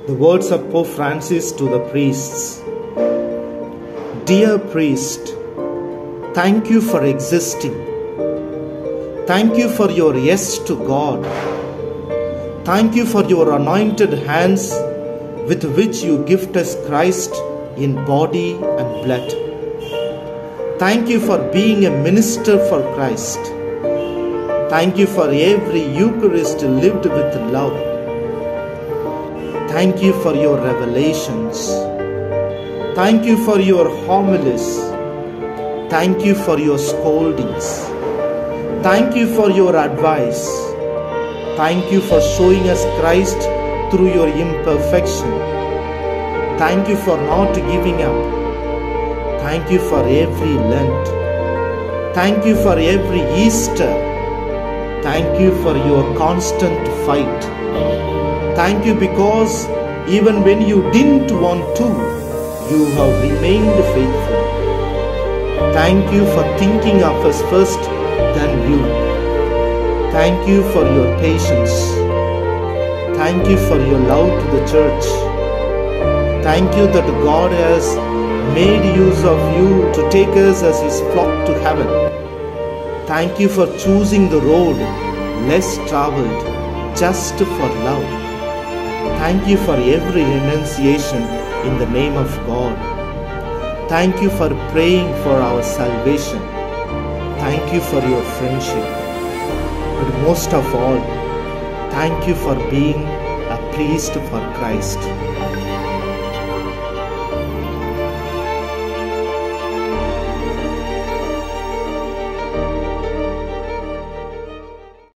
The words of Pope Francis to the priests. Dear priest, thank you for existing. Thank you for your yes to God. Thank you for your anointed hands with which you gift us Christ in body and blood. Thank you for being a minister for Christ. Thank you for every Eucharist lived with love. Thank you for your revelations. Thank you for your homilies. Thank you for your scoldings. Thank you for your advice. Thank you for showing us Christ through your imperfection. Thank you for not giving up. Thank you for every Lent. Thank you for every Easter. Thank you for your constant fight. Thank you because even when you didn't want to, you have remained faithful. Thank you for thinking of us first than you. Thank you for your patience. Thank you for your love to the church. Thank you that God has made use of you to take us as His flock to heaven. Thank you for choosing the road less traveled just for love. Thank you for every renunciation in the name of God. Thank you for praying for our salvation. Thank you for your friendship. But most of all, thank you for being a priest for Christ.